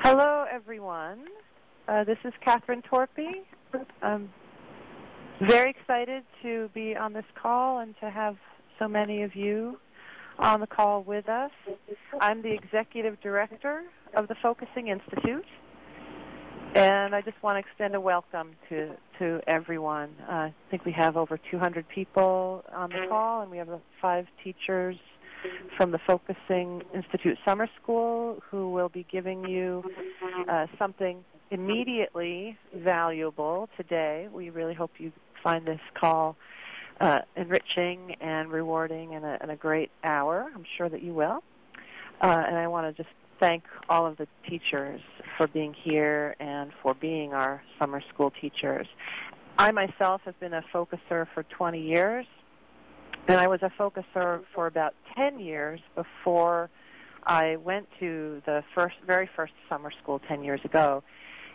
Hello, everyone. This is Catherine Torpy. I'm very excited to be on this call and to have so many of you on the call with us. I'm the Executive Director of the Focusing Institute, and I just want to extend a welcome to everyone. I think we have over 200 people on the call, and we have 5 teachers from the Focusing Institute Summer School who will be giving you something immediately valuable today. We really hope you find this call enriching and rewarding and a great hour. I'm sure that you will. And I want to just thank all of the teachers for being here and for being our summer school teachers. I myself have been a focuser for 20 years. And I was a focuser for about 10 years before I went to the very first summer school 10 years ago.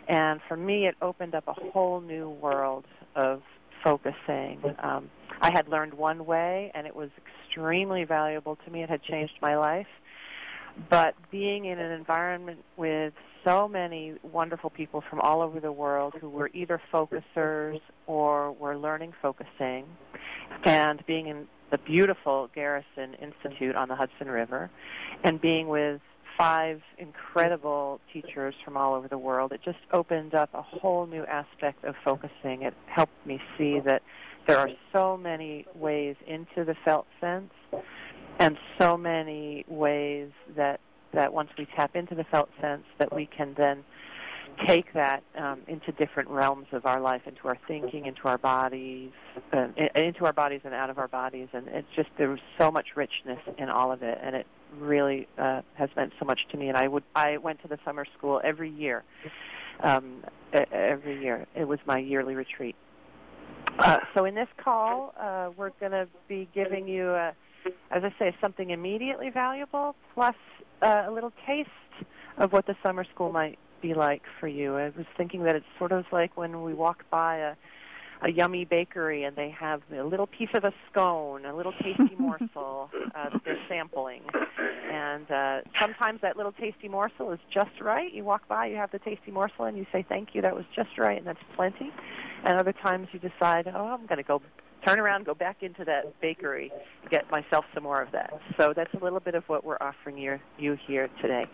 And for me, it opened up a whole new world of focusing. I had learned one way, and it was extremely valuable to me. It had changed my life. But being in an environment with so many wonderful people from all over the world who were either focusers or were learning focusing, and being in the beautiful Garrison Institute on the Hudson River, and being with 5 incredible teachers from all over the world, it just opened up a whole new aspect of focusing. It helped me see that there are so many ways into the felt sense, and so many ways that once we tap into the felt sense, that we can then take that into different realms of our life, into our thinking, into our bodies, into our bodies and out of our bodies. And it's just, there was so much richness in all of it, and it really has meant so much to me. And I went to the summer school every year. Every year. It was my yearly retreat. So in this call, we're going to be giving you, as I say, something immediately valuable, plus a little taste of what the summer school might be like for you. I was thinking that it's sort of like when we walk by a yummy bakery and they have a little piece of a scone, a little tasty morsel that they're sampling. And sometimes that little tasty morsel is just right. You walk by, you have the tasty morsel, and you say, thank you, that was just right, and that's plenty. And other times you decide, I'm going to go turn around, go back into that bakery, get myself some more of that. So that's a little bit of what we're offering you here today.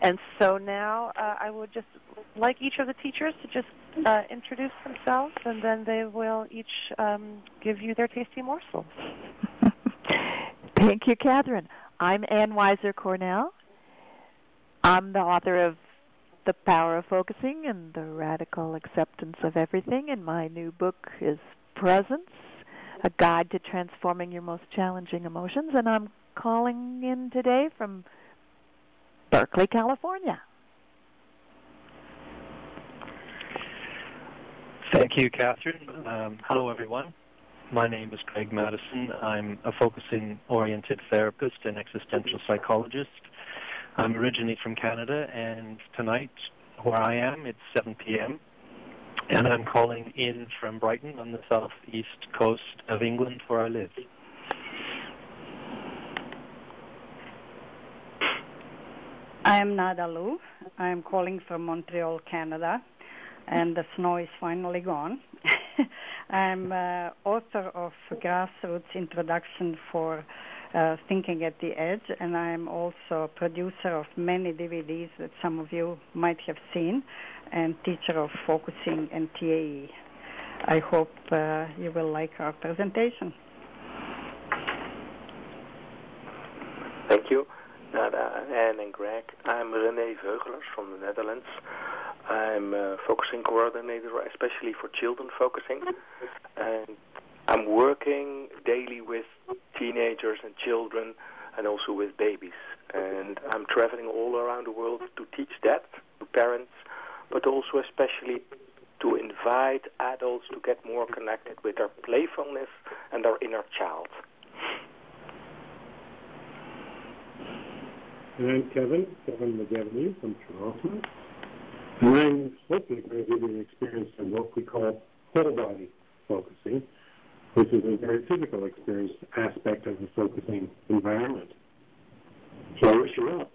And so now I would just like each of the teachers to just introduce themselves, and then they will each give you their tasty morsels. Thank you, Catherine. I'm Ann Weiser Cornell. I'm the author of The Power of Focusing and the Radical Acceptance of Everything, and my new book is Presence, A Guide to Transforming Your Most Challenging Emotions, and I'm calling in today from Berkeley, California. Thank you, Catherine. Hello, everyone. My name is Craig Madison. I'm a focusing-oriented therapist and existential psychologist. I'm originally from Canada, and tonight, where I am, it's 7 p.m., and I'm calling in from Brighton on the southeast coast of England, where I live. I am Nada Lu. I'm calling from Montreal, Canada, and the snow is finally gone. I'm author of Grassroots Introduction for Thinking at the Edge, and I'm also producer of many DVDs that some of you might have seen, and teacher of focusing and TAE. I hope you will like our presentation. Thank you, Nada, Anne, and Greg. I'm René Veugelers from the Netherlands. I'm a focusing coordinator, especially for children focusing. And I'm working daily with teenagers and children and also with babies. And I'm traveling all around the world to teach that to parents, but also especially to invite adults to get more connected with their playfulness and their inner child. And I'm Kevin McGivney from Toronto. And I'm hopefully going to give you an experience of what we call whole body focusing, which is a very physical experience aspect of the focusing environment. So I wish you well.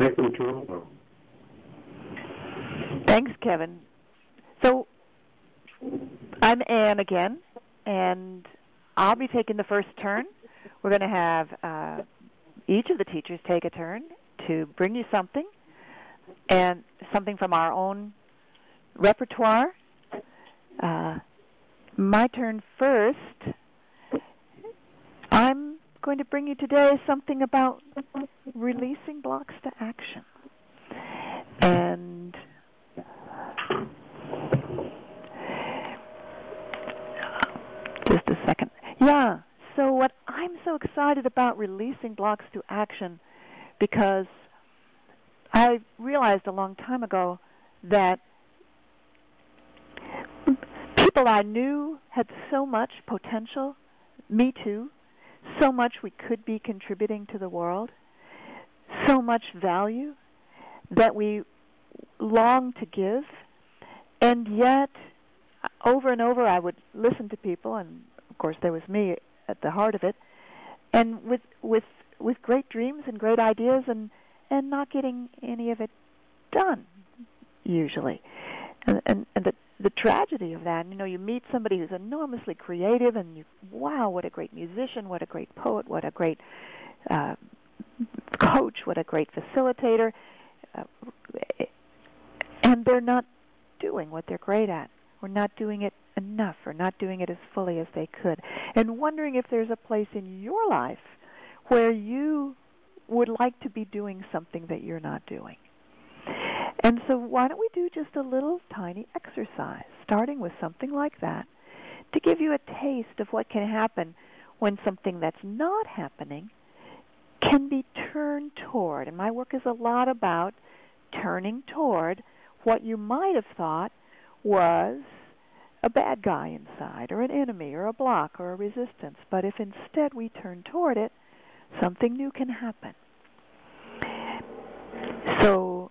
I'm from Toronto. Thanks, Kevin. So I'm Anne again, and I'll be taking the first turn. We're going to have each of the teachers take a turn to bring you something, and something from our own repertoire. My turn first. I'm going to bring you today something about releasing blocks to action. And just a second. Yeah, so what I'm so excited about releasing blocks to action, because I realized a long time ago that people I knew had so much potential, me too, so much we could be contributing to the world, so much value that we long to give, and yet over and over I would listen to people, and of course there was me at the heart of it, and with great dreams and great ideas, and not getting any of it done usually. And the tragedy of that, you meet somebody who's enormously creative, and wow, what a great musician, what a great poet, what a great coach, what a great facilitator, and they're not doing what they're great at, or not doing it enough, or not doing it as fully as they could, and wondering if there's a place in your life where you would like to be doing something that you're not doing. And so why don't we do just a little tiny exercise, starting with something like that, to give you a taste of what can happen when something that's not happening can be turned toward. And my work is a lot about turning toward what you might have thought was a bad guy inside, or an enemy, or a block, or a resistance. But if instead we turn toward it, something new can happen. So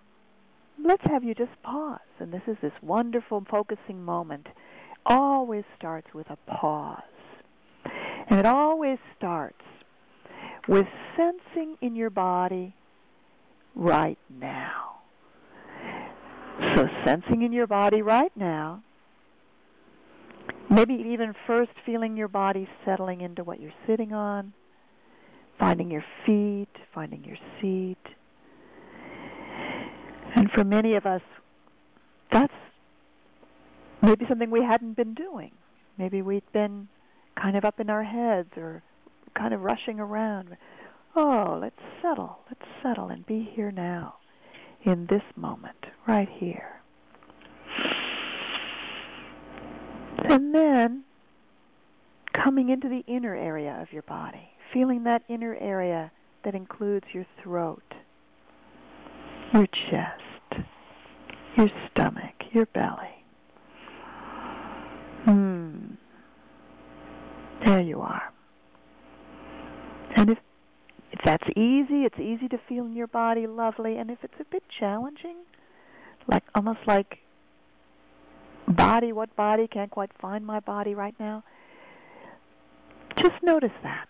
let's have you just pause. And this is this wonderful focusing moment. Always starts with a pause. And it always starts with sensing in your body right now. So sensing in your body right now, maybe even first feeling your body settling into what you're sitting on, finding your feet, finding your seat. And for many of us, that's maybe something we hadn't been doing. Maybe we'd been kind of up in our heads, or kind of rushing around. Oh, let's settle and be here now, in this moment, right here. And then coming into the inner area of your body, feeling that inner area that includes your throat, your chest, your stomach, your belly. There you are. And if that's easy, it's easy to feel in your body, lovely. And if it's a bit challenging, almost like what body, can't quite find my body right now, just notice that.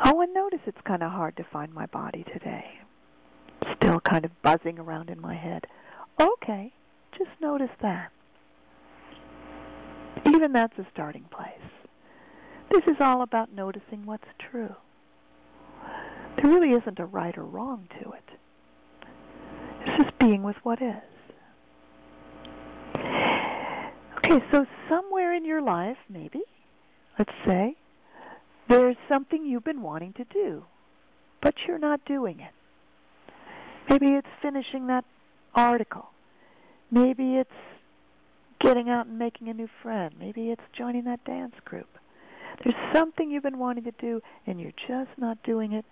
Oh, and notice it's kind of hard to find my body today. Still kind of buzzing around in my head. Okay, just notice that. Even that's a starting place. This is all about noticing what's true. There really isn't a right or wrong to it. It's just being with what is. Okay, so somewhere in your life, maybe, let's say, there's something you've been wanting to do, but you're not doing it. Maybe it's finishing that article. Maybe it's getting out and making a new friend. Maybe it's joining that dance group. There's something you've been wanting to do, and you're just not doing it.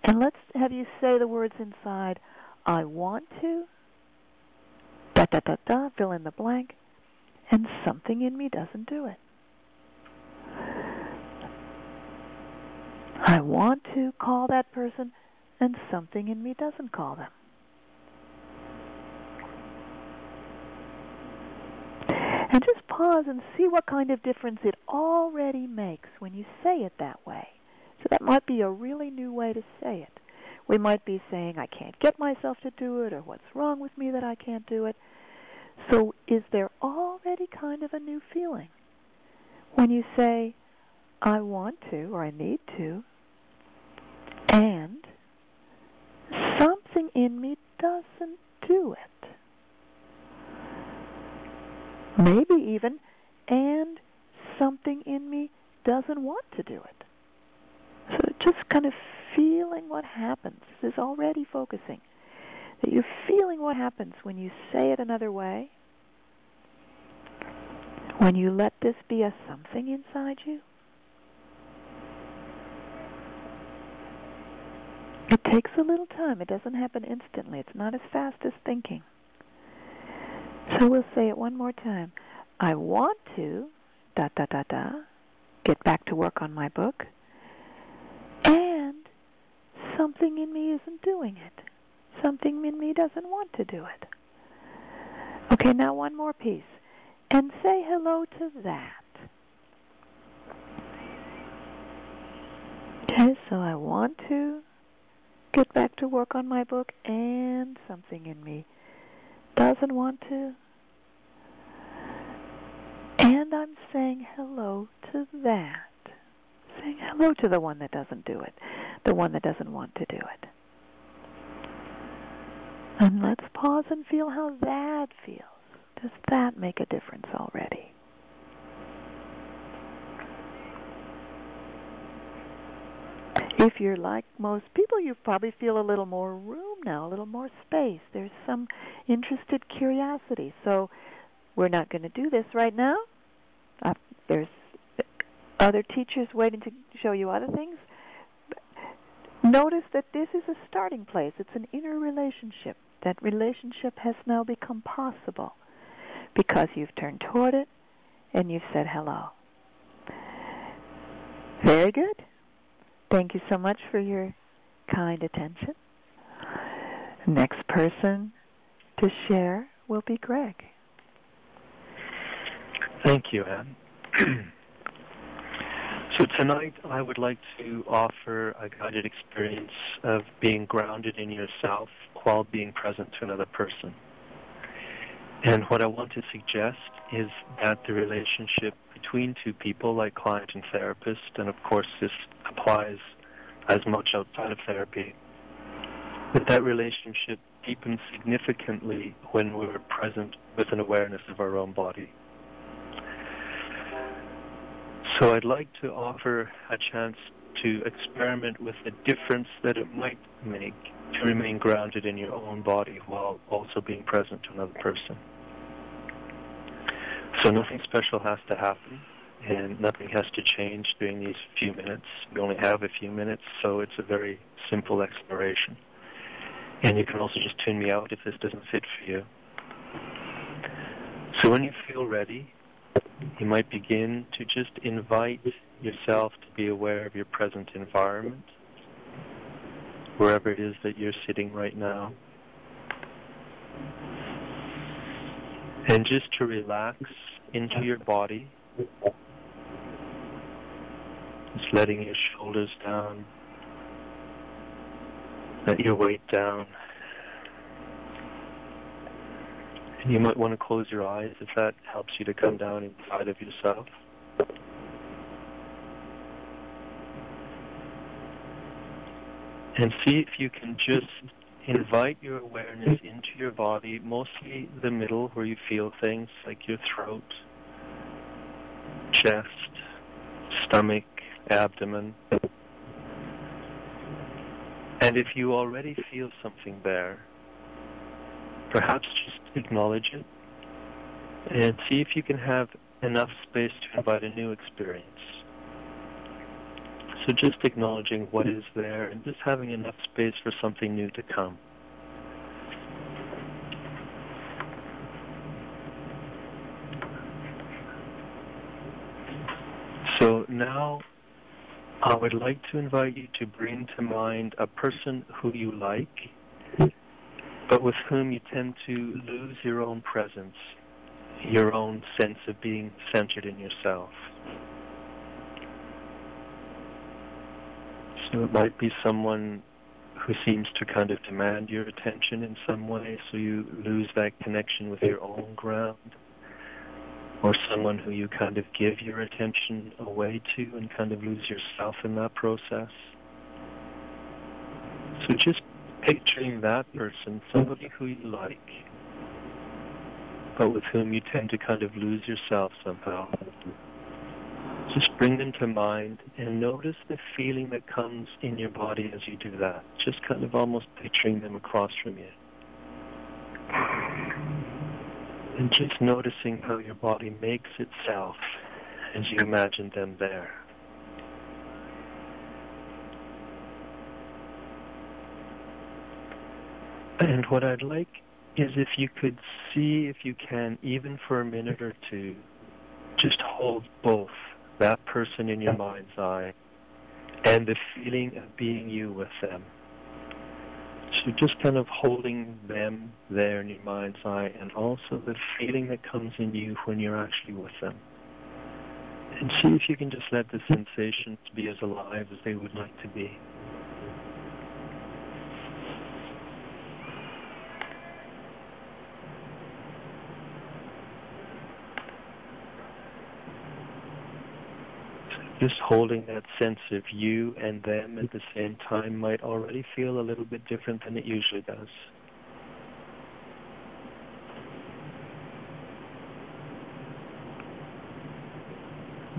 And let's have you say the words inside, I want to, fill in the blank, and something in me doesn't do it. I want to call that person, and something in me doesn't call them. And just pause and see what kind of difference it already makes when you say it that way. So that might be a really new way to say it. We might be saying, I can't get myself to do it, or what's wrong with me that I can't do it. So is there already kind of a new feeling when you say, I want to, or I need to, and something in me doesn't do it? Maybe even, and something in me doesn't want to do it. So just kind of feeling what happens. This is already focusing. That you're feeling what happens when you say it another way, when you let this be a something inside you. It takes a little time. It doesn't happen instantly. It's not as fast as thinking. So we'll say it one more time. I want to, ... get back to work on my book, and something in me isn't doing it. Something in me doesn't want to do it. Okay, now one more piece. And say hello to that. Okay, so I want to get back to work on my book, and something in me doesn't want to. And I'm saying hello to that. Saying hello to the one that doesn't do it, the one that doesn't want to do it. And let's pause and feel how that feels. Does that make a difference already? If you're like most people, you probably feel a little more room now, a little more space. There's some interested curiosity. So we're not going to do this right now. There's other teachers waiting to show you other things. Notice that this is a starting place. It's an inner relationship. That relationship has now become possible because you've turned toward it and you've said hello. Very good. Thank you so much for your kind attention. Next person to share will be Greg. Thank you, Anne. So tonight I would like to offer a guided experience of being grounded in yourself while being present to another person. And what I want to suggest is that the relationship between two people, like client and therapist, and of course this applies as much outside of therapy, that relationship deepens significantly when we're present with an awareness of our own body. So I'd like to offer a chance to experiment with the difference that it might make to remain grounded in your own body while also being present to another person. So nothing special has to happen, and nothing has to change during these few minutes. We only have a few minutes, so it's a very simple exploration. And you can also just tune me out if this doesn't fit for you. So when you feel ready, you might begin to just invite yourself to be aware of your present environment, wherever it is that you're sitting right now. And just to relax into your body, just letting your shoulders down, let your weight down. And you might want to close your eyes if that helps you to come down inside of yourself. And see if you can just invite your awareness into your body, mostly the middle where you feel things like your throat, chest, stomach, abdomen. And if you already feel something there, perhaps just acknowledge it and see if you can have enough space to invite a new experience. So just acknowledging what is there and just having enough space for something new to come. So now I would like to invite you to bring to mind a person who you like, but with whom you tend to lose your own presence, your own sense of being centered in yourself. So it might be someone who seems to kind of demand your attention in some way, so you lose that connection with your own ground, or someone who you kind of give your attention away to and kind of lose yourself in that process. So just picturing that person, somebody who you like, but with whom you tend to kind of lose yourself somehow. Just bring them to mind and notice the feeling that comes in your body as you do that. Just kind of almost picturing them across from you. And just noticing how your body makes itself as you imagine them there. And what I'd like is if you could see, if you can, even for a minute or two, just hold both that person in your mind's eye and the feeling of being you with them. So just kind of holding them there in your mind's eye, and also the feeling that comes in you when you're actually with them. And see if you can just let the sensations be as alive as they would like to be. Just holding that sense of you and them at the same time might already feel a little bit different than it usually does.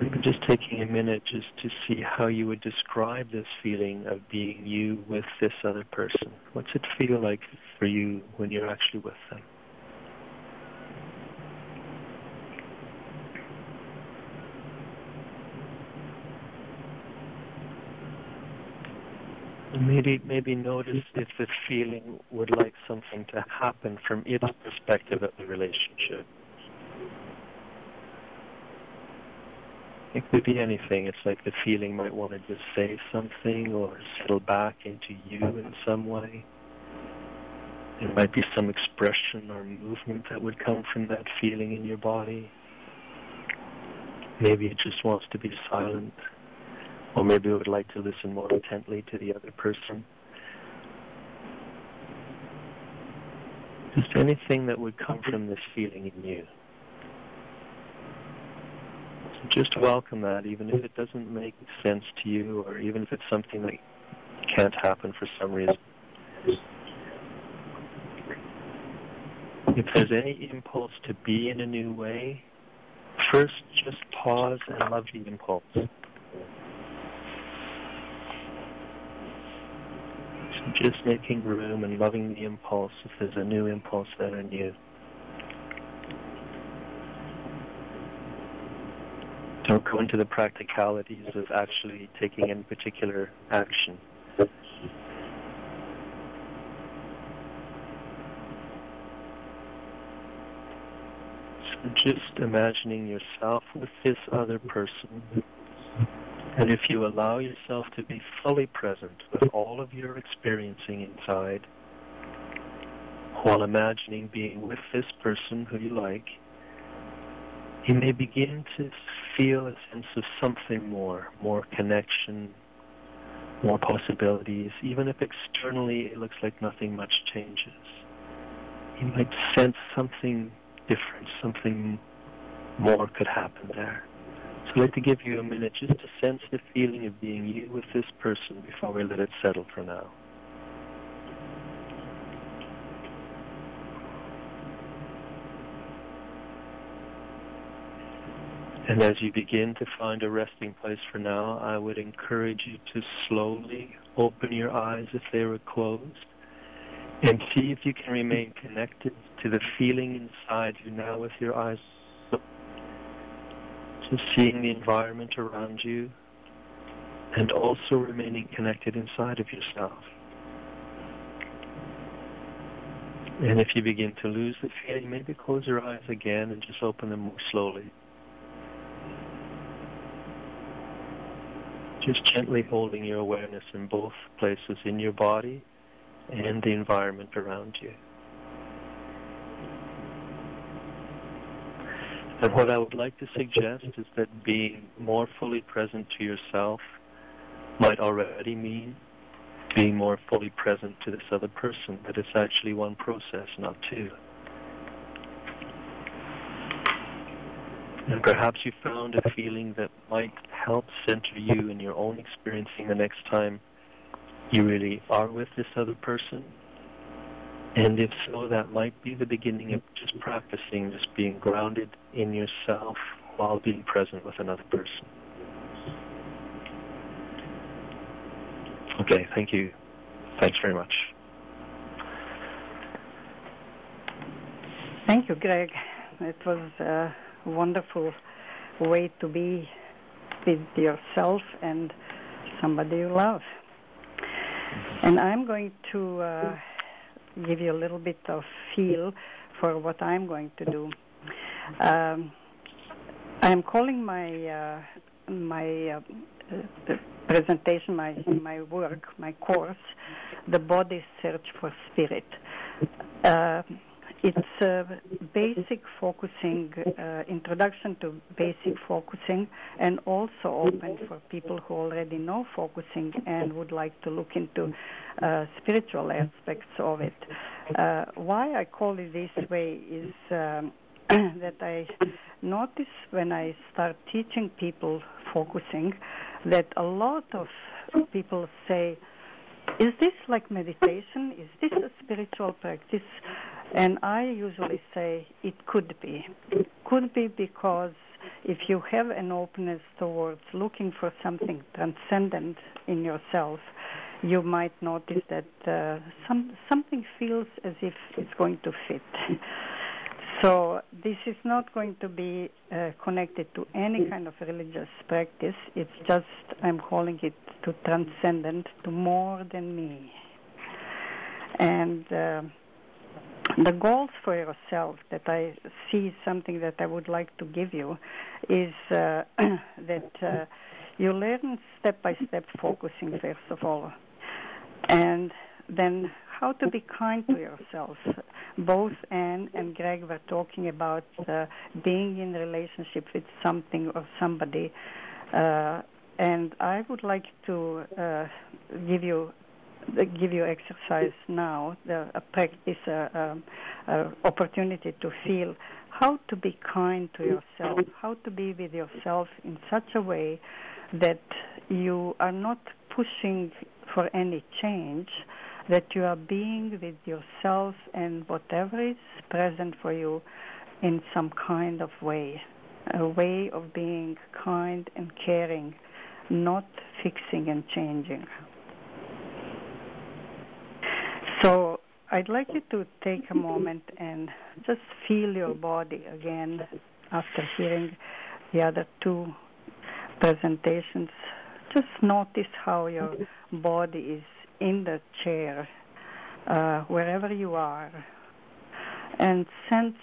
Maybe just taking a minute just to see how you would describe this feeling of being you with this other person. What's it feel like for you when you're actually with them? Maybe notice if the feeling would like something to happen from its perspective of the relationship. It could be anything. It's like the feeling might want to just say something or settle back into you in some way. There might be some expression or movement that would come from that feeling in your body. Maybe it just wants to be silent. Or maybe we would like to listen more intently to the other person. Just anything that would come from this feeling in you. So just welcome that, even if it doesn't make sense to you, or even if it's something that can't happen for some reason. If there's any impulse to be in a new way, first just pause and love the impulse. Just making room and loving the impulse if there's a new impulse there in you. Don't go into the practicalities of actually taking any particular action. So just imagining yourself with this other person. And if you allow yourself to be fully present with all of your experiencing inside, while imagining being with this person who you like, you may begin to feel a sense of something more connection, more possibilities, even if externally it looks like nothing much changes. You might sense something different, something more could happen there. So I'd like to give you a minute just to sense the feeling of being you with this person before we let it settle for now. And as you begin to find a resting place for now, I would encourage you to slowly open your eyes if they were closed, and see if you can remain connected to the feeling inside you now with your eyes open. Just seeing the environment around you, and also remaining connected inside of yourself. And if you begin to lose the feeling, maybe close your eyes again and just open them more slowly. Just gently holding your awareness in both places, in your body and the environment around you. And what I would like to suggest is that being more fully present to yourself might already mean being more fully present to this other person, that it's actually one process, not two. And perhaps you found a feeling that might help center you in your own experiencing the next time you really are with this other person. And if so, that might be the beginning of just practicing, just being grounded in yourself while being present with another person. Okay, thank you. Thanks very much. Thank you, Greg. It was a wonderful way to be with yourself and somebody you love. And I'm going to give you a little bit of feel for what I'm going to do. I'm calling my presentation, my work, my course, The Body Search for Spirit. It's a basic focusing, introduction to basic focusing, and also open for people who already know focusing and would like to look into spiritual aspects of it. Why I call it this way is that I notice when I start teaching people focusing that a lot of people say, is this like meditation? Is this a spiritual practice? And I usually say it could be. It could be because if you have an openness towards looking for something transcendent in yourself, you might notice that something feels as if it's going to fit. So this is not going to be connected to any kind of religious practice. It's just, I'm calling it to transcendent, to more than me. And the goals for yourself that I see, something that I would like to give you, is that you learn step-by-step focusing, first of all, and then how to be kind to yourself. Both Anne and Greg were talking about being in relationship with something or somebody, and I would like to give you exercise now, a practice, opportunity to feel how to be kind to yourself, how to be with yourself in such a way that you are not pushing for any change, that you are being with yourself and whatever is present for you in some kind of way, a way of being kind and caring, not fixing and changing. So I'd like you to take a moment and just feel your body again after hearing the other two presentations. Just notice how your body is in the chair, wherever you are, and sense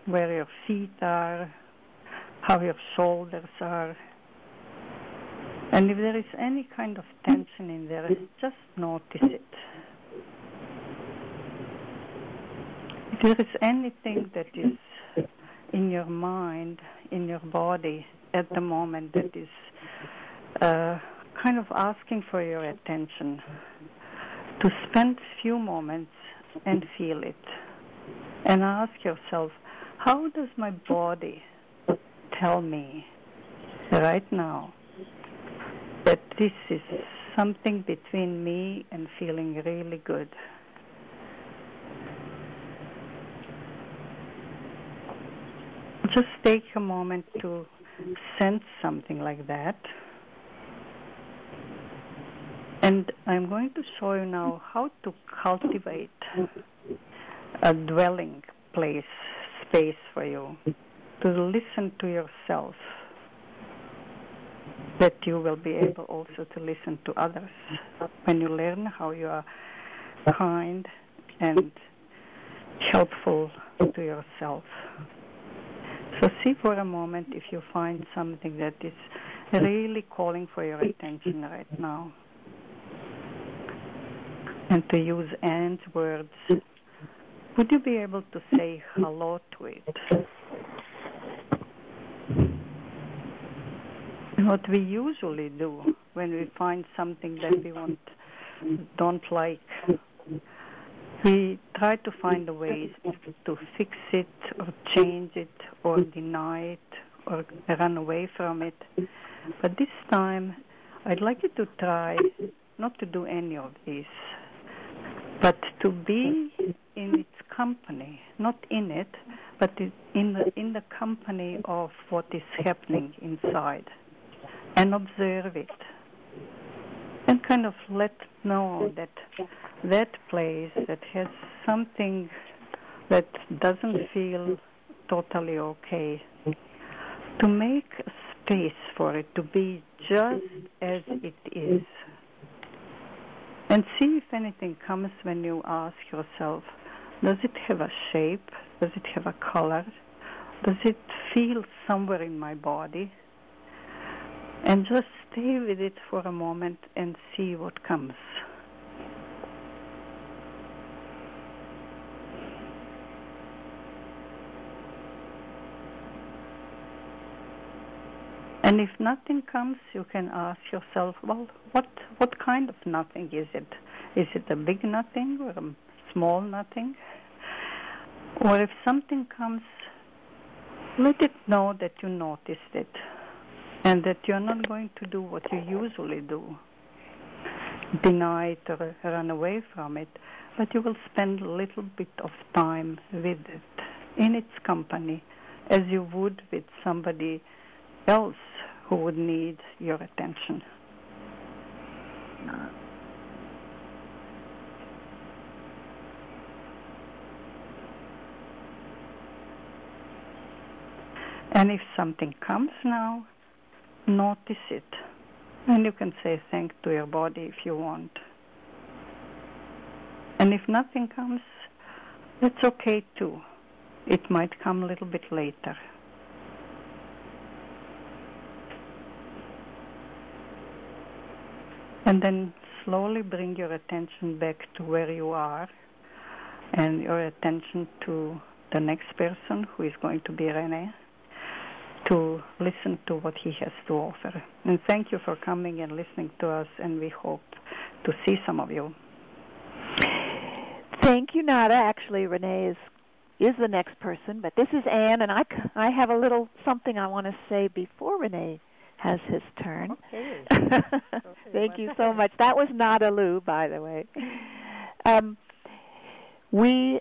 where your feet are, how your shoulders are. And if there is any kind of tension in there, just notice it. If there is anything that is in your mind, in your body at the moment that is kind of asking for your attention, to spend a few moments and feel it. And ask yourself, how does my body tell me right now that this is something between me and feeling really good? Just take a moment to sense something like that. And I'm going to show you now how to cultivate a dwelling space for you, to listen to yourself, that you will be able also to listen to others when you learn how you are kind and helpful to yourself. So see for a moment if you find something that is really calling for your attention right now. And to use Anne's words, would you be able to say hello to it? What we usually do when we find something that we want don't like. We try to find ways to fix it or change it or deny it or run away from it. But this time, I'd like you to try not to do any of these, but to be in its company, not in it, but in the company of what is happening inside, and observe it, and kind of let know that that place that has something that doesn't feel totally okay, to make a space for it to be just as it is. And see if anything comes when you ask yourself, does it have a shape? Does it have a color? Does it feel somewhere in my body? And just stay with it for a moment and see what comes. And if nothing comes, you can ask yourself, well, what kind of nothing is it? Is it a big nothing or a small nothing? Or if something comes, let it know that you noticed it and that you're not going to do what you usually do, deny it or run away from it, but you will spend a little bit of time with it, in its company, as you would with somebody else who would need your attention. And if something comes now, notice it. And you can say thanks to your body if you want. And if nothing comes, that's okay too. It might come a little bit later. And then slowly bring your attention back to where you are and your attention to the next person, who is going to be René, to listen to what he has to offer. And thank you for coming and listening to us, and we hope to see some of you. Thank you, Nada. Actually, René is the next person, but this is Anne, and I have a little something I want to say before René has his turn. Okay. Thank you so much. That was Nada Lou, by the way. We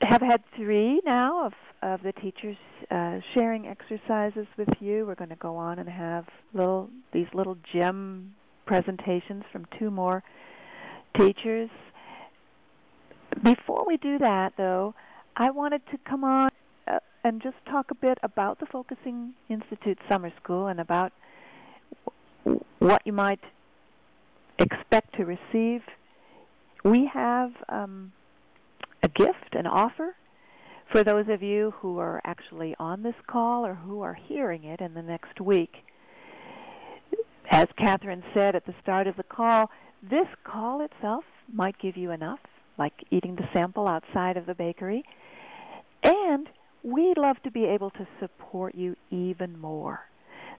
have had 3 now of the teachers sharing exercises with you. We're going to go on and have these little gem presentations from 2 more teachers. Before we do that, though, I wanted to come on and just talk a bit about the Focusing Institute Summer School and about what you might expect to receive. We have a gift, an offer, for those of you who are actually on this call or who are hearing it in the next week. As Catherine said at the start of the call, this call itself might give you enough, like eating the sample outside of the bakery, and we'd love to be able to support you even more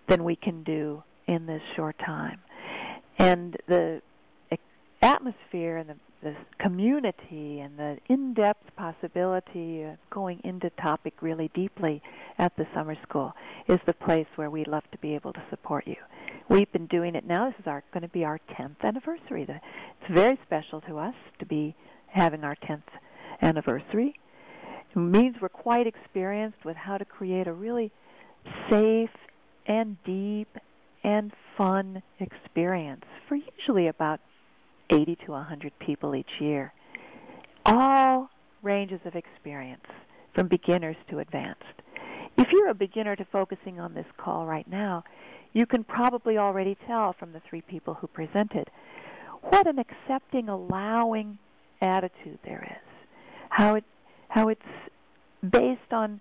than we can do in this short time. And the atmosphere and the community and the in-depth possibility of going into topic really deeply at the summer school is the place where we'd love to be able to support you. We've been doing it now. This is going to be our 10th anniversary. It's very special to us to be having our 10th anniversary. It means we're quite experienced with how to create a really safe and deep and fun experience for usually about 80 to 100 people each year. All ranges of experience, from beginners to advanced. If you're a beginner to focusing on this call right now, you can probably already tell from the 3 people who presented what an accepting, allowing attitude there is, how it's based on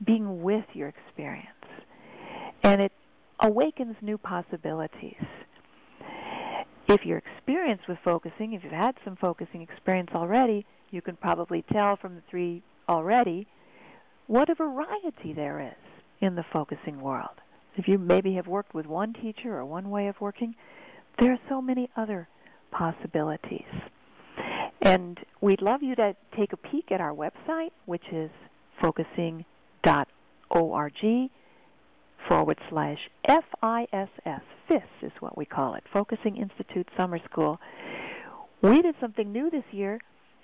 being with your experience, and it awakens new possibilities. If you're experienced with focusing, if you've had some focusing experience already, you can probably tell from the 3 already what a variety there is in the focusing world. If you maybe have worked with one teacher or one way of working, there are so many other possibilities. And we'd love you to take a peek at our website, which is focusing.org/FISS. FISS is what we call it, Focusing Institute Summer School. We did something new this year.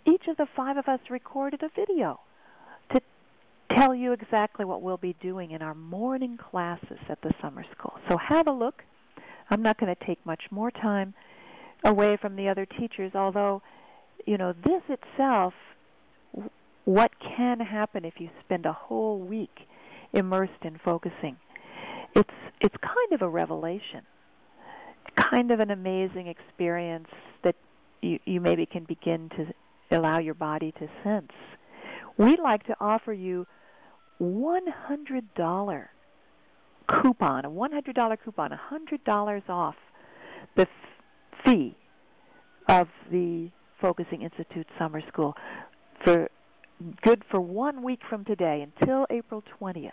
Each of the 5 of us recorded a video to tell you exactly what we'll be doing in our morning classes at the summer school. So have a look. I'm not going to take much more time away from the other teachers, although, this itself, what can happen if you spend a whole week immersed in focusing? It's kind of a revelation, kind of an amazing experience that you maybe can begin to allow your body to sense. We'd like to offer you $100 coupon, $100 off the fee of the Focusing Institute Summer School for 1 week from today until April 20th.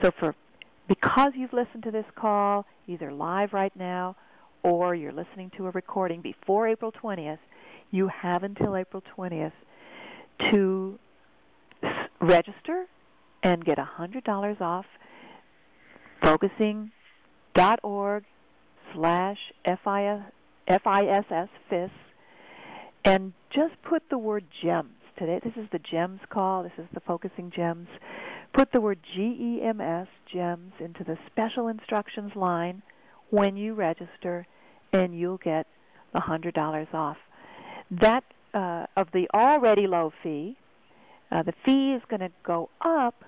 So because you've listened to this call either live right now or you're listening to a recording before April 20th, you have until April 20th to register and get $100 off focusing.org/FISS, and just put the word GEMS. Today, this is the GEMS call. This is the Focusing GEMS. Put the word GEMS, GEMS, into the special instructions line when you register, and you'll get the $100 off. That, of the already low fee, the fee is going to go up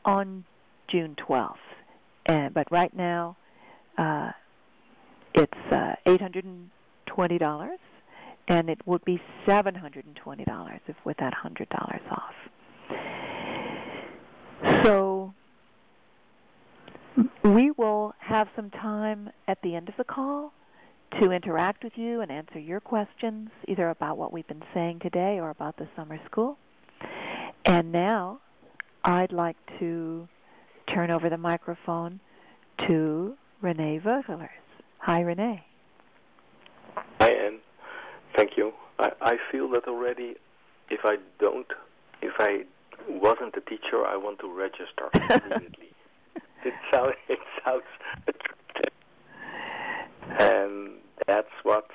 on June 12th. But right now, it's $820, and it would be $720 with that $100 off. So we will have some time at the end of the call to interact with you and answer your questions, either about what we've been saying today or about the summer school. And now I'd like to turn over the microphone to Renee Vogelers. Hi, Renee. Hi, Anne. Thank you. I feel that already. If I wasn't a teacher, I want to register immediately. It sounds attractive, and that's what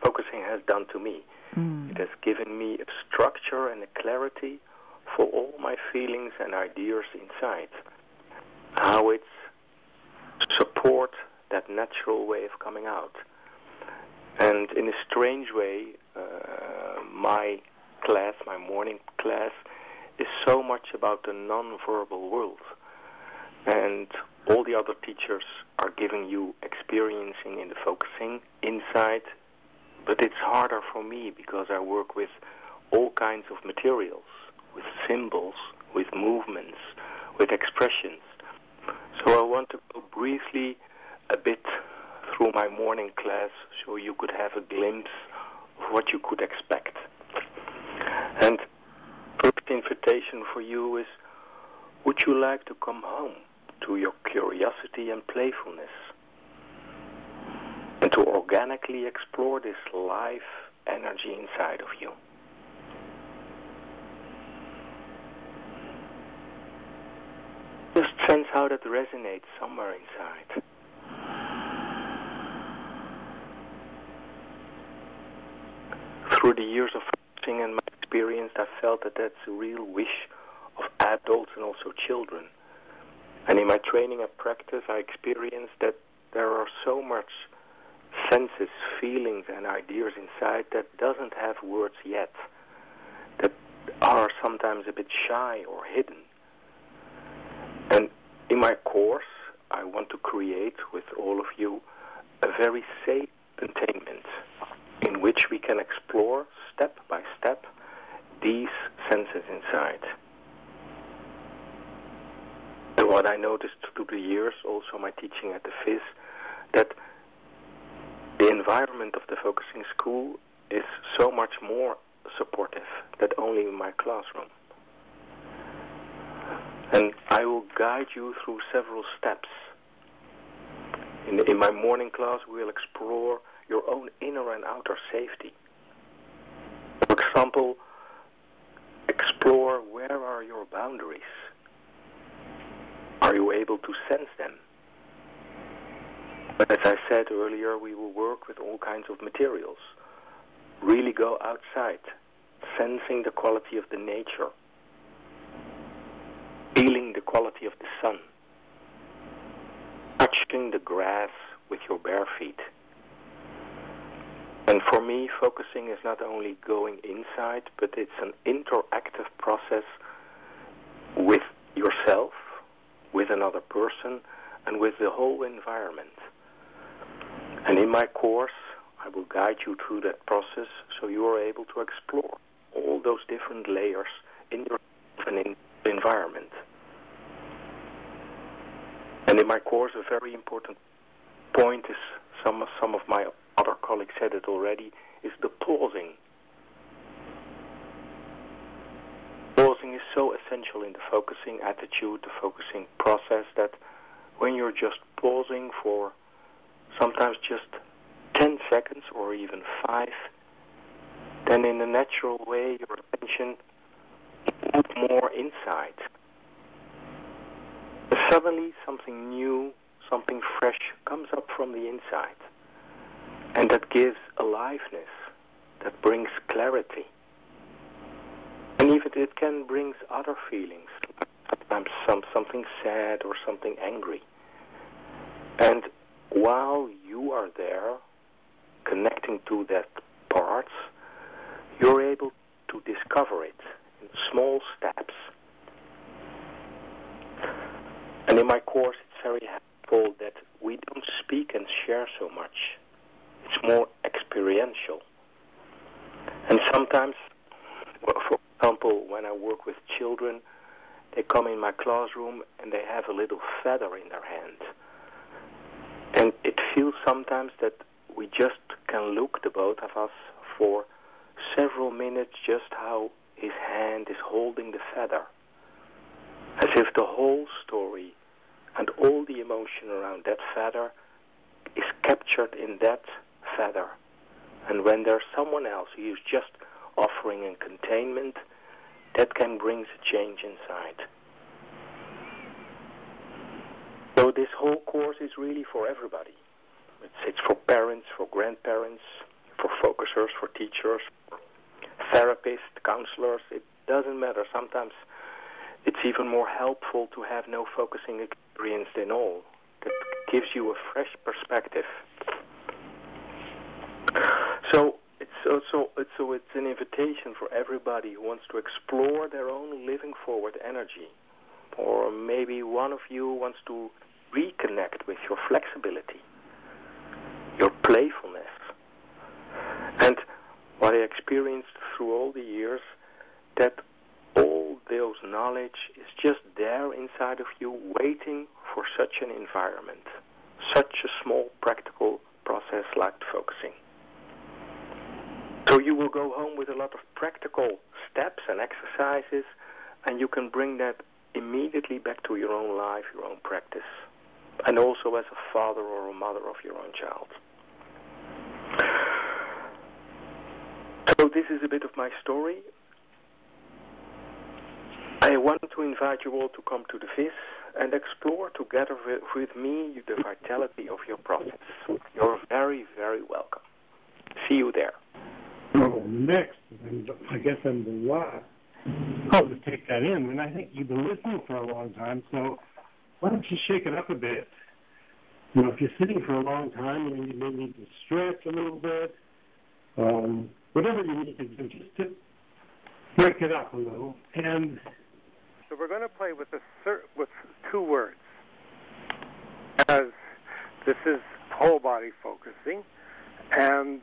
focusing has done to me. It has given me a structure and a clarity for all my feelings and ideas inside. How it's support that natural way of coming out. And in a strange way, my class, my morning class, is so much about the non-verbal world. And all the other teachers are giving you experiencing in the focusing inside, but it's harder for me because I work with all kinds of materials, with symbols, with movements, with expressions. So I want to go briefly a bit through my morning class so you could have a glimpse of what you could expect. And first invitation for you is, would you like to come home to your curiosity and playfulness and to organically explore this life energy inside of you? Just sense how that resonates somewhere inside. Through the years of focusing and my experience, I felt that that's a real wish of adults and also children. And in my training and practice, I experienced that there are so much senses, feelings, and ideas inside that doesn't have words yet, that are sometimes a bit shy or hidden. And in my course, I want to create with all of you a very safe containment in which we can explore step by step these senses inside. And what I noticed through the years, also my teaching at the FISS, that the environment of the focusing school is so much more supportive than only in my classroom. And I will guide you through several steps. In my morning class, we'll explore your own inner and outer safety. For example, explore where are your boundaries. Are you able to sense them? But as I said earlier, we will work with all kinds of materials. Really go outside, sensing the quality of the nature, feeling the quality of the sun, touching the grass with your bare feet. And for me, focusing is not only going inside, but it's an interactive process with yourself, with another person, and with the whole environment. And in my course, I will guide you through that process so you are able to explore all those different layers in your and in the environment. And in my course, a very important point is, some of my other colleagues said it already, is the pausing. Pausing is so essential in the focusing attitude, the focusing process, that when you're just pausing for sometimes just 10 seconds or even 5, then in a natural way your attention moves more inside. And suddenly something new, something fresh comes up from the inside. And that gives aliveness, that brings clarity. And even it can bring other feelings, sometimes something sad or something angry. And while you are there, connecting to that parts, you're able to discover it in small steps. And in my course, it's very helpful that we don't speak and share so much. It's more experiential. And sometimes, for example, when I work with children, they come in my classroom and they have a little feather in their hand. And it feels sometimes that we just can look, the both of us, for several minutes just how his hand is holding the feather. As if the whole story and all the emotion around that feather is captured in that feather. And when there's someone else who is just offering a containment, that can bring a change inside. So this whole course is really for everybody. It's for parents, for grandparents, for focusers, for teachers, for therapists, counselors. It doesn't matter. Sometimes it's even more helpful to have no focusing experience than all. That gives you a fresh perspective. So it's an invitation for everybody who wants to explore their own living forward energy. Or maybe one of you wants to reconnect with your flexibility, your playfulness. And what I experienced through all the years, that all those knowledge is just there inside of you, waiting for such an environment, such a small practical process like focusing. So you will go home with a lot of practical steps and exercises, and you can bring that immediately back to your own life, your own practice, and also as a father or a mother of your own child. So this is a bit of my story. I want to invite you all to come to the VIS and explore together with me the vitality of your process. You're very, very welcome. See you there. Oh, next, and I guess I'm the last. I'll just take that in. And I think you've been listening for a long time, so why don't you shake it up a bit? You know, if you're sitting for a long time, you may need to stretch a little bit. Whatever you need to do, just to break it up a little. And so we're going to play with two words, as this is whole body focusing, and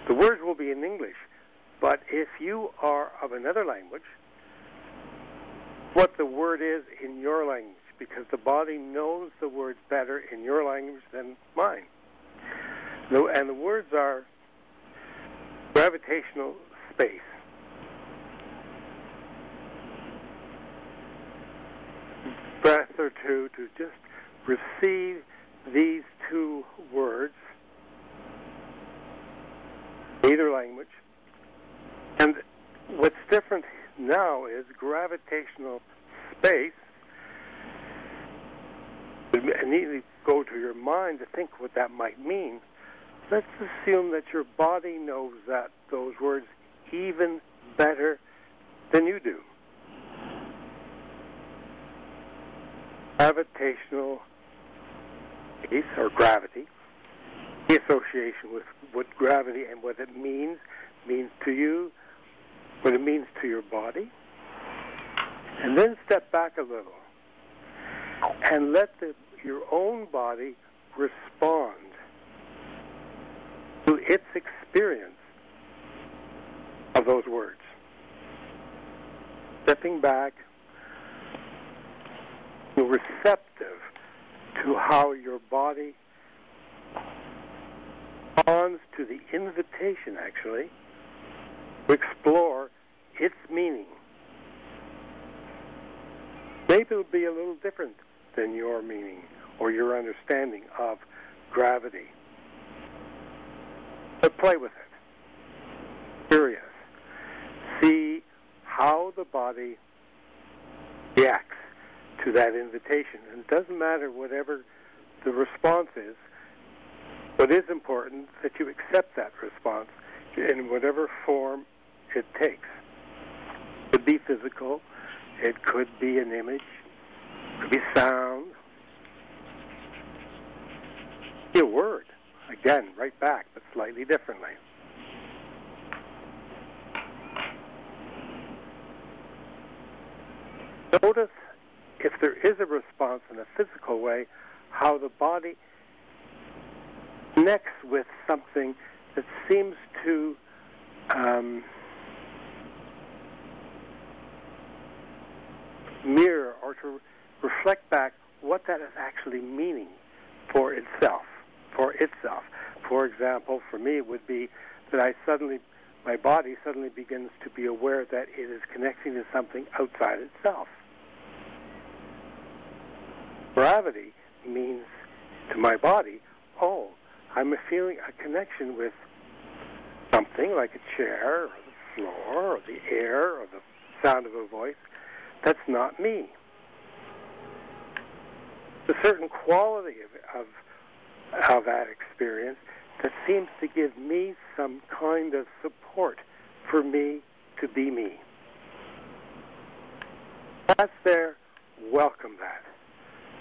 the words will be in English. But if you are of another language, what the word is in your language, because the body knows the words better in your language than mine. And the words are gravitational space, breath or two to just receive these two words either language. And what's different now is gravitational space. Immediately go to your mind to think what that might mean. Let's assume that your body knows those words even better than you do. Gravitational space, or gravity, the association with what gravity and what it means to you, what it means to your body. And then step back a little and let your own body respond to its experience of those words. Stepping back, receptive to how your body responds to the invitation, actually, to explore its meaning. Maybe it'll be a little different than your meaning or your understanding of gravity. But play with it. Curious. See how the body reacts to that invitation. And it doesn't matter whatever the response is. What is important is that you accept that response in whatever form it takes. It could be physical. It could be an image. It could be sound. It could be a word. Again, right back, but slightly differently. Notice, if there is a response in a physical way, how the body connects with something that seems to mirror or to reflect back what that is actually meaning for itself. For example, for me, it would be that my body suddenly begins to be aware that it is connecting to something outside itself. Gravity means to my body, I'm feeling a connection with something like a chair, or the floor, or the air, or the sound of a voice. That's not me. A certain quality of that experience that seems to give me some kind of support for me to be me. That's there, welcome that.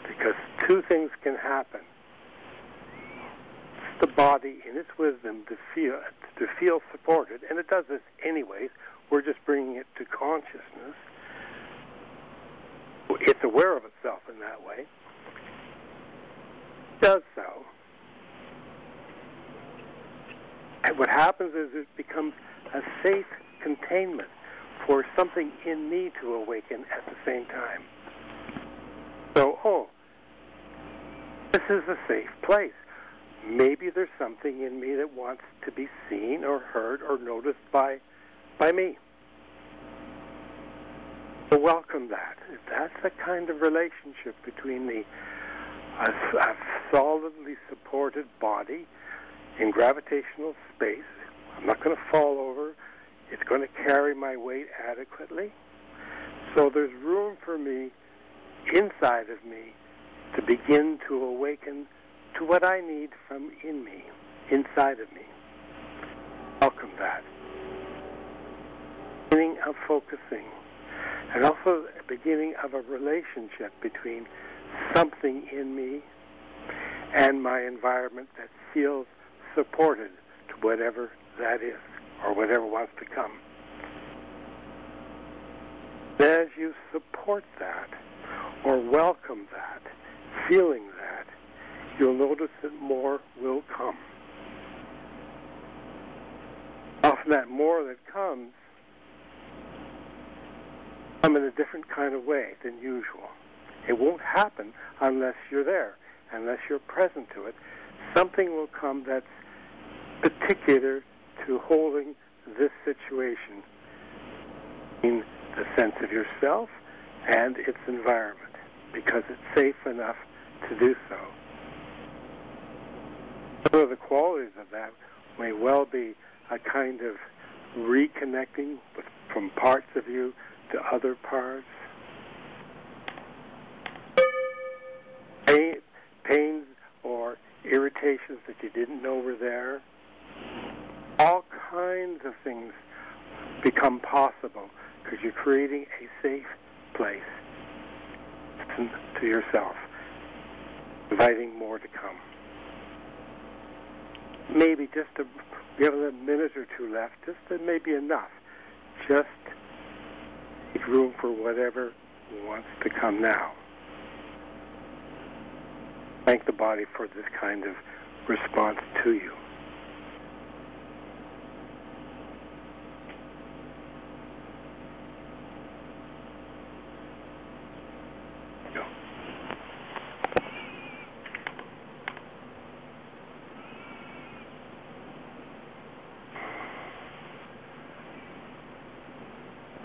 Because two things can happen. It's the body in its wisdom to feel supported, and it does this anyways. We're just bringing it to consciousness. It's aware of itself in that way. It does so. And what happens is it becomes a safe containment for something in me to awaken at the same time. So, this is a safe place. Maybe there's something in me that wants to be seen or heard or noticed by me. So welcome that. If that's the kind of relationship between a solidly supported body in gravitational space, I'm not going to fall over. It's going to carry my weight adequately. So there's room for me, inside of me, to begin to awaken to what I need from in me, inside of me. Welcome that. Beginning of focusing. And also a beginning of a relationship between something in me and my environment that feels supported to whatever that is or whatever wants to come. As you support that or welcome that, feeling that, you'll notice that more will come. Often that more that comes in a different kind of way than usual. It won't happen unless you're there, unless you're present to it. Something will come that's particular to holding this situation in the sense of yourself and its environment, because it's safe enough to do so. Some of the qualities of that may well be a kind of reconnecting from parts of you to other parts. Pains or irritations that you didn't know were there. All kinds of things become possible because you're creating a safe place to yourself, inviting more to come. Maybe we have a minute or two left, maybe enough. Just make room for whatever wants to come now. Thank the body for this kind of response to you.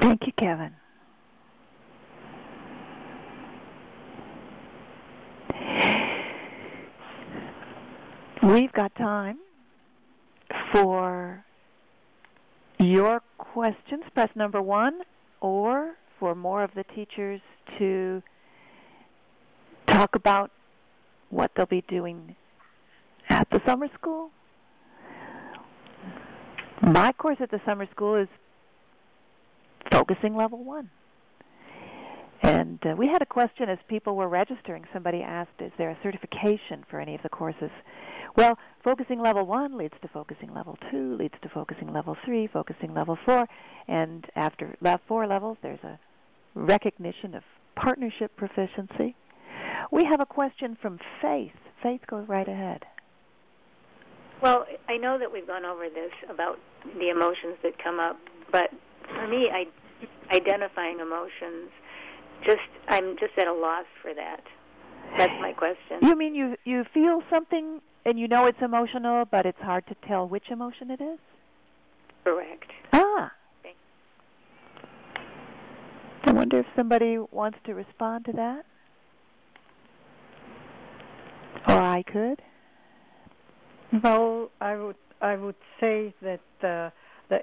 Thank you, Kevin. We've got time for your questions. Press number 1, or for more of the teachers to talk about what they'll be doing at the summer school. My course at the summer school is Focusing Level 1. And we had a question as people were registering. Somebody asked, is there a certification for any of the courses? Well, Focusing Level 1 leads to Focusing Level 2, leads to Focusing Level 3, Focusing Level 4, and after 4 levels, there's a recognition of partnership proficiency. We have a question from Faith. Faith, goes right ahead. Well, I know that we've gone over this about the emotions that come up, but for me, identifying emotions, I'm just at a loss for that. That's my question. You mean you feel something and you know it's emotional, but it's hard to tell which emotion it is? Correct. Ah. Okay. I wonder if somebody wants to respond to that? Or I could? Well, I would say that the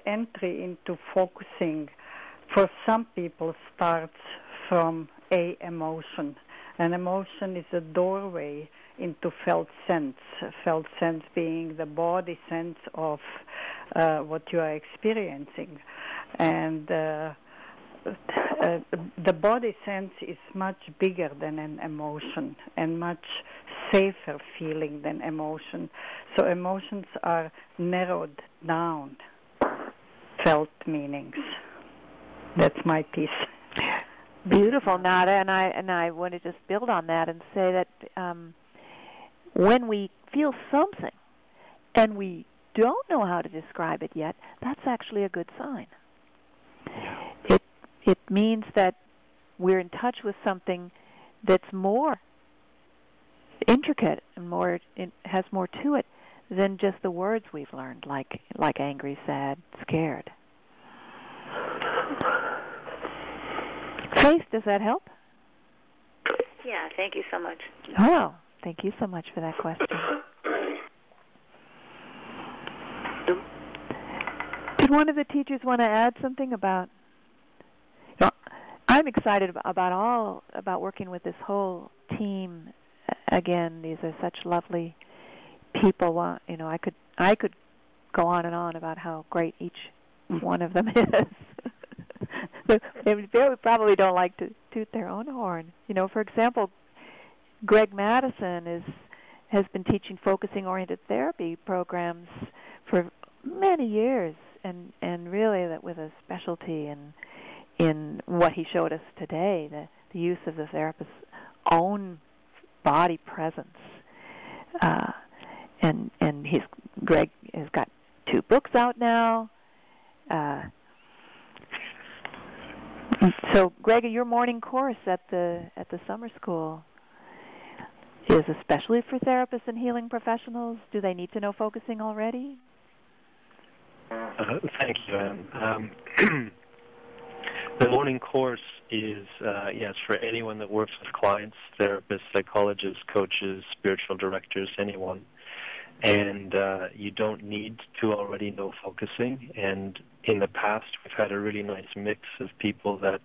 entry into focusing for some people starts from a emotion. An emotion is a doorway into felt sense being the body sense of what you are experiencing. And the body sense is much bigger than an emotion and much safer feeling than emotion. So emotions are narrowed down, felt meanings. That's my piece. Beautiful, Nada, and I want to just build on that and say that when we feel something and we don't know how to describe it yet, that's actually a good sign. It means that we're in touch with something that's more intricate and has more to it than just the words we've learned, like angry, sad, scared. Faith, does that help? Yeah, thank you so much. Oh, thank you so much for that question. Did one of the teachers want to add something about? I'm excited about working with this whole team. Again, these are such lovely people. I could go on and on about how great each one of them is. They probably don't like to toot their own horn. For example, Greg Madison has been teaching focusing-oriented therapy programs for many years, and really that with a specialty in what he showed us today, the use of the therapist's own body presence. And Greg has got 2 books out now. So, Greg, your morning course at the summer school is especially for therapists and healing professionals. Do they need to know focusing already? Thank you, Anne. The morning course is, yes, for anyone that works with clients, therapists, psychologists, coaches, spiritual directors, anyone. and you don't need to already know focusing. And in the past, we've had a really nice mix of people that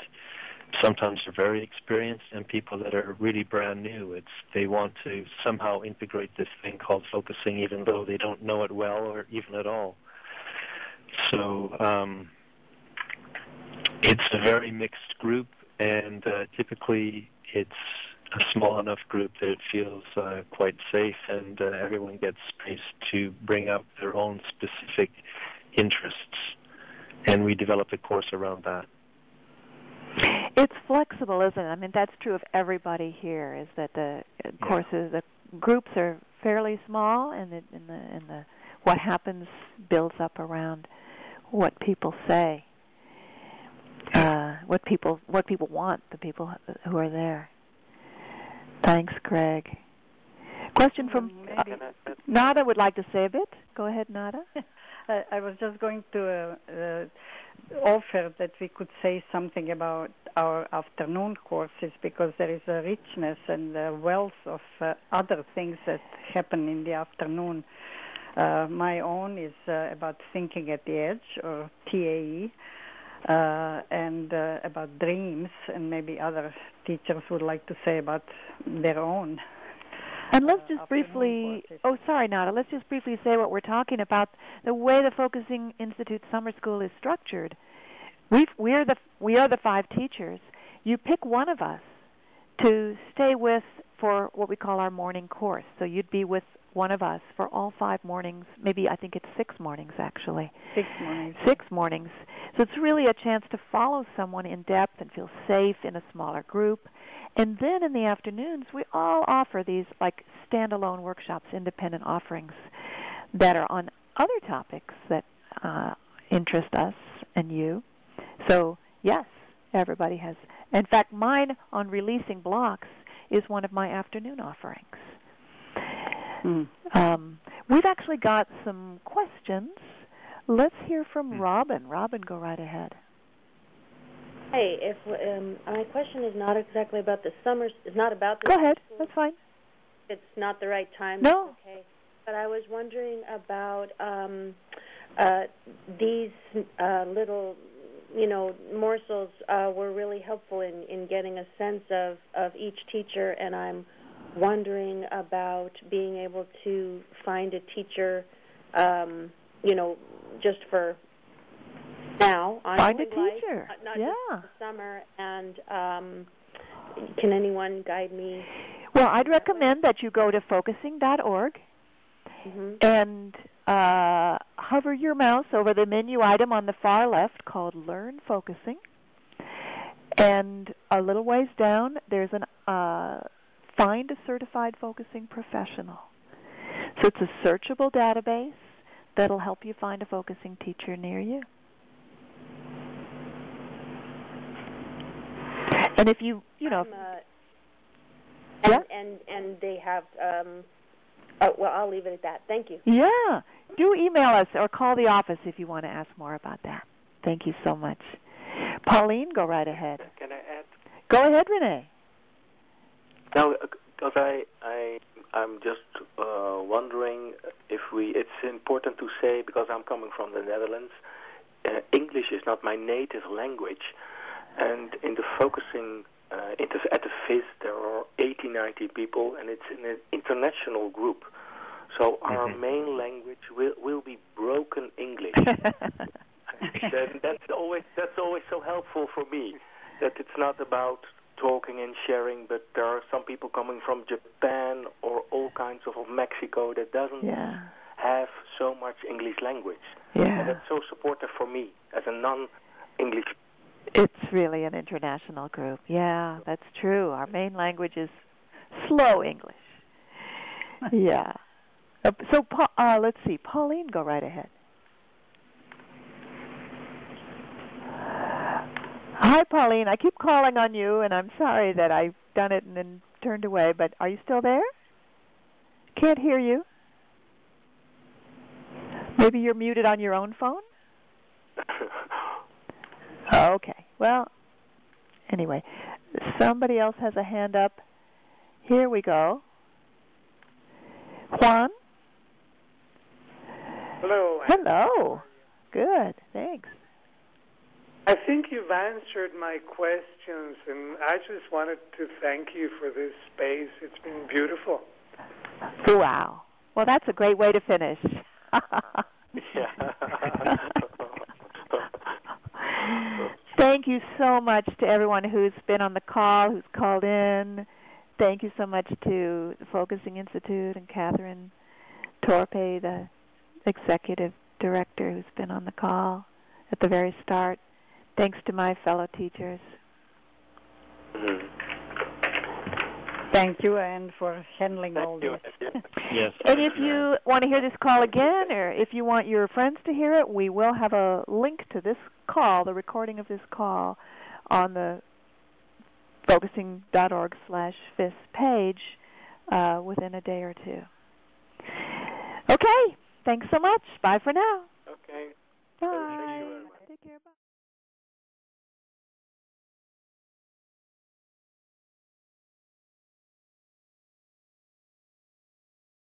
sometimes are very experienced and people that are really brand new. They want to somehow integrate this thing called focusing, even though they don't know it well or even at all. So it's a very mixed group, and typically it's a small enough group that it feels quite safe, and everyone gets space to bring out their own specific interests, and we develop a course around that. It's flexible, isn't it? I mean, that's true of everybody here. Is that the courses, the groups are fairly small, and the what happens builds up around what people say, what people want, the people who are there. Thanks, Greg. Question from Nada would like to say a bit. Go ahead, Nada. I was just going to offer that we could say something about our afternoon courses, because there is a richness and a wealth of other things that happen in the afternoon. My own is about thinking at the edge, or TAE, and about dreams, and maybe other teachers would like to say about their own. And let's just briefly, Nada, let's just briefly say what we're talking about. The way the Focusing Institute Summer School is structured, we are the 5 teachers. You pick one of us to stay with for what we call our morning course. So you'd be with one of us for all 5 mornings, maybe I think it's 6 mornings actually. 6 mornings. 6 mornings. So it's really a chance to follow someone in depth and feel safe in a smaller group. And then in the afternoons, we all offer these like standalone workshops, independent offerings that are on other topics that interest us and you. So, yes, everybody has. In fact, mine on releasing blocks is one of my afternoon offerings. We've actually got some questions. Let's hear from Robin. Robin, go right ahead. Hey, my question is not exactly about the summer. It's not about the. Go ahead. That's fine. It's not the right time. No. That's okay. But I was wondering about these little, morsels were really helpful in getting a sense of each teacher, and I'm wondering about being able to find a teacher, just for now. Find a teacher. Not just for the summer. And can anyone guide me? Well, I'd recommend that you go to focusing.org and hover your mouse over the menu item on the far left called Learn Focusing. And a little ways down, there's an Find a Certified Focusing Professional. So it's a searchable database that'll help you find a focusing teacher near you. And if you and they have, I'll leave it at that. Thank you. Yeah. Do email us or call the office if you want to ask more about that. Thank you so much. Pauline, go right ahead. Can I add? Go ahead, Renee. No, because I'm just wondering if it's important to say, because I'm coming from the Netherlands, English is not my native language. And in the focusing, at the FIS, there are 80, 90 people, and it's an international group. So our main language will be broken English. That's always so helpful for me, that it's not about talking and sharing, but there are some people coming from Japan or all kinds of Mexico that doesn't have so much English language. Yeah. And that's so supportive for me as a non-English. It's really an international group. Yeah, that's true. Our main language is slow English. Yeah. So let's see. Pauline, go right ahead. Hi, Pauline. I keep calling on you, and I'm sorry that I've done it and then turned away, but are you still there? Can't hear you. Maybe you're muted on your own phone? Okay. Well, anyway, somebody else has a hand up. Here we go. Juan? Hello. Hello. Good. Thanks. I think you've answered my questions, and I just wanted to thank you for this space. It's been beautiful. Wow. Well, that's a great way to finish. Thank you so much to everyone who's been on the call, who's called in. Thank you so much to the Focusing Institute and Catherine Torpe, the executive director, who's been on the call at the very start. Thanks to my fellow teachers. Thank you, Anne, for handling all this. Yes. And if you want to hear this call again, or if you want your friends to hear it, we will have a link to this call, the recording of this call, on the focusing.org/FIS page within a day or two. Okay. Thanks so much. Bye for now. Okay. Bye. Take care. Bye.